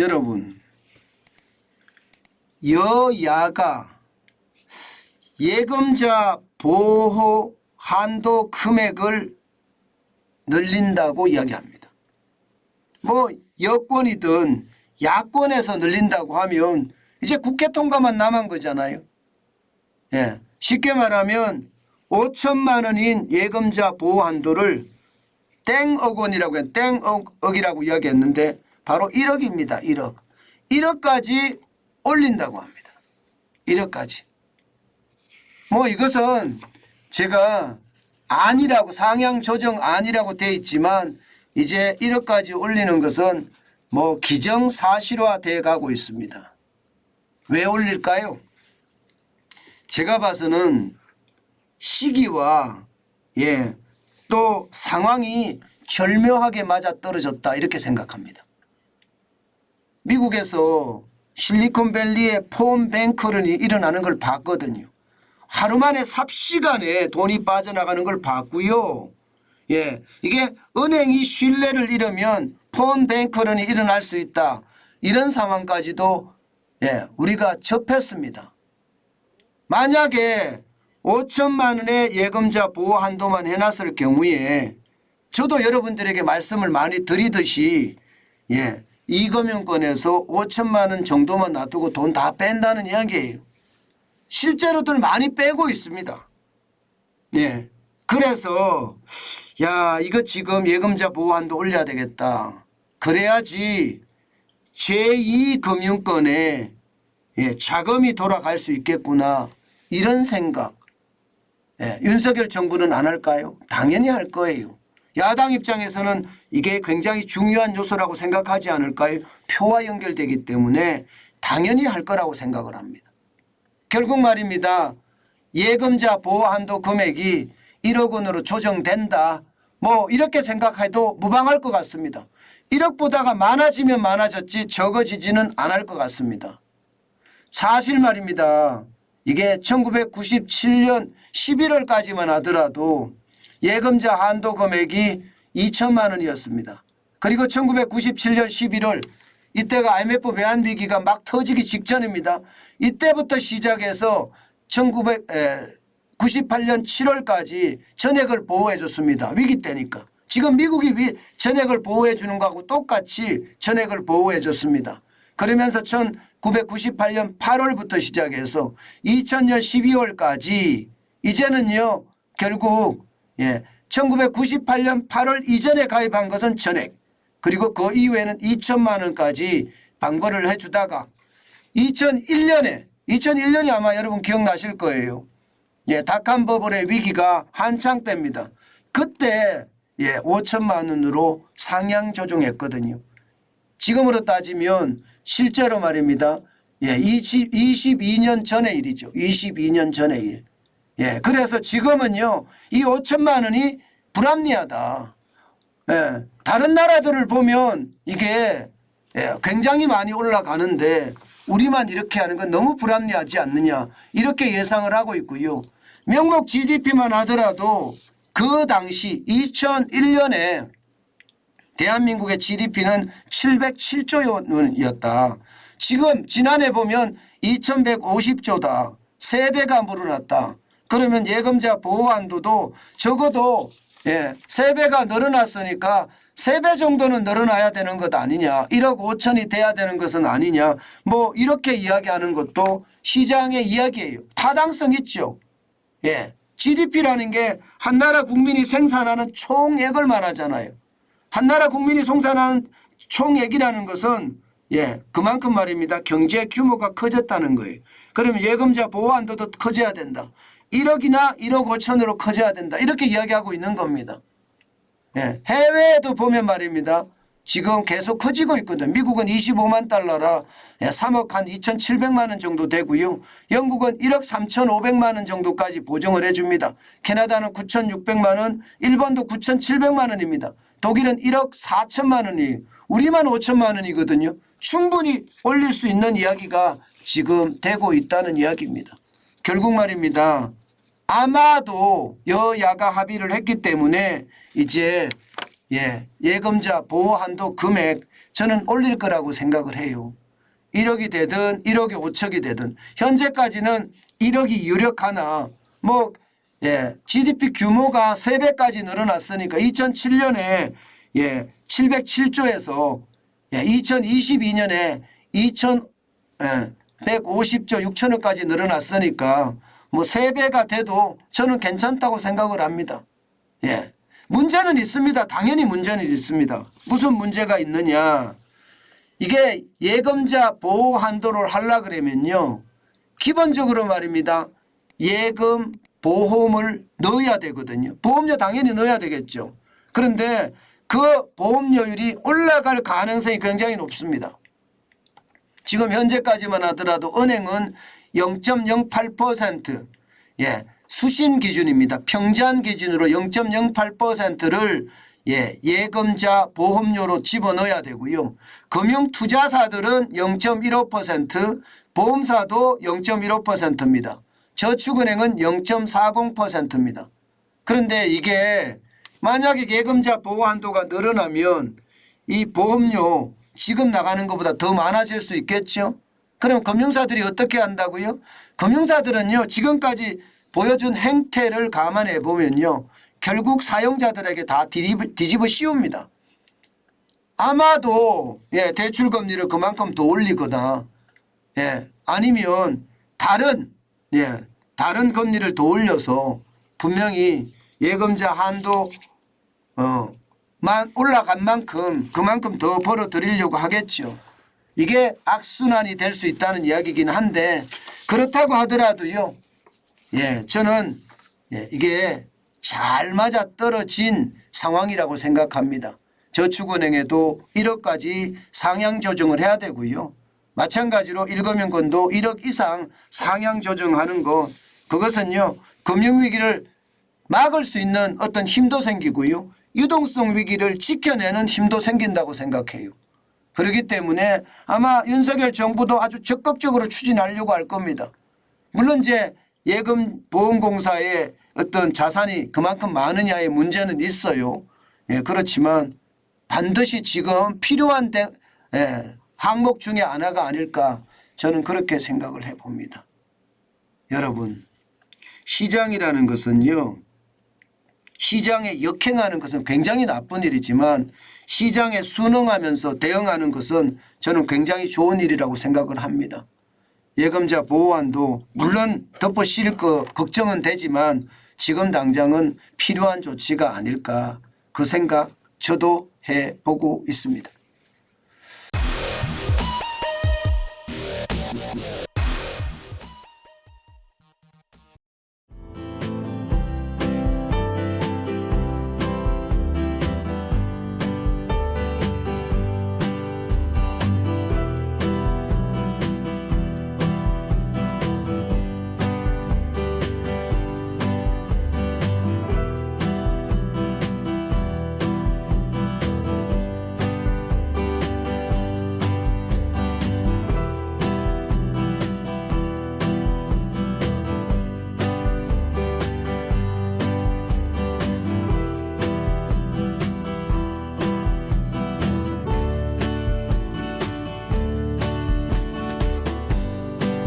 여러분, 여야가 예금자 보호 한도 금액을 늘린다고 이야기합니다. 뭐 여권이든 야권에서 늘린다고 하면 이제 국회 통과만 남은 거잖아요. 예, 쉽게 말하면 5천만 원인 예금자 보호 한도를 땡억 원이라고 해, 땡억이라고 이야기했는데 바로 1억입니다. 1억. 1억까지 올린다고 합니다. 1억까지. 뭐 이것은 제가 아니라고 상향 조정 아니라고 돼 있지만 이제 1억까지 올리는 것은 뭐 기정사실화 돼 가고 있습니다. 왜 올릴까요? 제가 봐서는 시기와 또 상황이 절묘하게 맞아떨어졌다 이렇게 생각합니다. 미국에서 실리콘밸리에 폰뱅크런이 일어나는 걸 봤거든요. 하루 만에 삽시간에 돈이 빠져나가는 걸 봤고요. 이게 은행이 신뢰를 잃으면 폰뱅크런이 일어날 수 있다. 이런 상황까지도 우리가 접했습니다. 만약에 5천만 원의 예금자 보호 한도만 해놨을 경우에 저도 여러분들에게 말씀을 많이 드리듯이 이금융권에서 5천만 원 정도만 놔두고 돈 다 뺀다는 이야기예요. 실제로들 많이 빼고 있습니다. 그래서 야 이거 지금 예금자 보호 한도 올려야 되겠다. 그래야지 제2금융권에 자금이 돌아갈 수 있겠구나. 이런 생각. 윤석열 정부는 안 할까요? 당연히 할 거예요. 야당 입장에서는 이게 굉장히 중요한 요소라고 생각하지 않을까요? 표와 연결되기 때문에 당연히 할 거라고 생각을 합니다. 결국 말입니다. 예금자 보호 한도 금액이 1억 원으로 조정된다. 뭐 이렇게 생각해도 무방할 것 같습니다. 1억보다가 많아지면 많아졌지 적어지지는 않을 것 같습니다. 사실 말입니다. 이게 1997년 11월까지만 하더라도 예금자 한도 금액이 2천만 원이었습니다. 그리고 1997년 11월 이때가 IMF 외환위기가 막 터지기 직전입니다. 이때부터 시작해서 1998년 7월까지 전액을 보호해 줬습니다. 위기 때니까. 지금 미국이 전액을 보호해 주는 거하고 똑같이 전액을 보호해 줬습니다. 그러면서 1998년 8월부터 시작해서 2000년 12월까지 이제는요 결국 1998년 8월 이전에 가입한 것은 전액 그리고 그 이후에는 2천만 원까지 방벌을 해주다가 2001년이 아마 여러분 기억나실 거예요. 닷컴 버블의 위기가 한창 때입니다. 그때 5천만 원으로 상향 조정했거든요. 지금으로 따지면 실제로 말입니다. 22년 전의 일이죠. 22년 전의 일. 그래서 지금은요. 이 5천만 원이 불합리하다. 다른 나라들을 보면 이게 굉장히 많이 올라가는데 우리만 이렇게 하는 건 너무 불합리하지 않느냐. 이렇게 예상을 하고 있고요. 명목 GDP만 하더라도 그 당시 2001년에 대한민국의 GDP는 707조 원이었다. 지금 지난해 보면 2150조다. 3배가 늘어났다. 그러면 예금자 보호 한도도 적어도 3배가 늘어났으니까 3배 정도는 늘어나야 되는 것 아니냐. 1억 5천이 돼야 되는 것은 아니냐. 뭐 이렇게 이야기하는 것도 시장의 이야기예요. 타당성 있죠. GDP라는 게 한 나라 국민이 생산하는 총액을 말하잖아요. 한 나라 국민이 생산하는 총액이라는 것은 그만큼 말입니다. 경제 규모가 커졌다는 거예요. 그러면 예금자 보호 한도도 커져야 된다. 1억이나 1억 5천으로 커져야 된다. 이렇게 이야기하고 있는 겁니다. 해외에도 보면 말입니다. 지금 계속 커지고 있거든. 미국은 25만 달러라 3억 한 2,700만 원 정도 되고요. 영국은 1억 3,500만 원 정도까지 보정을 해줍니다. 캐나다는 9,600만 원, 일본도 9,700만 원입니다. 독일은 1억 4천만 원이에요. 우리만 5천만 원이거든요. 충분히 올릴 수 있는 이야기가 지금 되고 있다는 이야기입니다. 결국 말입니다. 아마도 여야가 합의를 했기 때문에 이제 예금자 보호 한도 금액 저는 올릴 거라고 생각을 해요. 1억이 되든 1억에 5척이 되든 현재까지는 1억이 유력하나 뭐 GDP 규모가 3배까지 늘어났으니까 2007년에 707조에서 2022년에 2,150조 6천억까지 늘어났으니까 뭐 3배가 돼도 저는 괜찮다고 생각을 합니다. 문제는 있습니다. 당연히 문제는 있습니다. 무슨 문제가 있느냐. 이게 예금자 보호 한도를 하려고 그러면요. 기본적으로 말입니다. 예금 보험을 넣어야 되거든요. 보험료 당연히 넣어야 되겠죠. 그런데 그 보험료율이 올라갈 가능성이 굉장히 높습니다. 지금 현재까지만 하더라도 은행은 0.08% 수신 기준입니다. 평전 기준으로 0.08%를 예금자 보험료로 집어넣어야 되고요. 금융투자사들은 0.15%, 보험사도 0.15%입니다. 저축은행은 0.40%입니다. 그런데 이게 만약에 예금자 보호 한도가 늘어나면 이 보험료 지금 나가는 것보다 더 많아질 수 있겠죠. 그럼 금융사들이 어떻게 한다고요? 금융사들은요 지금까지 보여준 행태를 감안해 보면요 결국 사용자들에게 다 뒤집어 씌웁니다. 아마도 대출 금리를 그만큼 더 올리거나 아니면 다른 금리를 더 올려서 분명히 예금자 한도 만 올라간 만큼 그만큼 더 벌어들이려고 하겠죠. 이게 악순환이 될 수 있다는 이야기이긴 한데 그렇다고 하더라도요. 저는 이게 잘 맞아떨어진 상황이라고 생각합니다. 저축은행에도 1억까지 상향 조정을 해야 되고요. 마찬가지로 일금융권도 1억 이상 상향 조정하는 것 그것은요. 금융위기를 막을 수 있는 어떤 힘도 생기고요. 유동성 위기를 지켜내는 힘도 생긴다고 생각해요. 그렇기 때문에 아마 윤석열 정부도 아주 적극적으로 추진하려고 할 겁니다. 물론 이제 예금보험공사의 어떤 자산이 그만큼 많으냐의 문제는 있어요. 그렇지만 반드시 지금 필요한 항목 중에 하나가 아닐까 저는 그렇게 생각을 해봅니다. 여러분 시장이라는 것은요. 시장에 역행하는 것은 굉장히 나쁜 일이지만 시장에 순응하면서 대응하는 것은 저는 굉장히 좋은 일이라고 생각을 합니다. 예금자 보호안도 물론 덮어 씌일 거 걱정은 되지만 지금 당장은 필요한 조치가 아닐까 그 생각 저도 해보고 있습니다.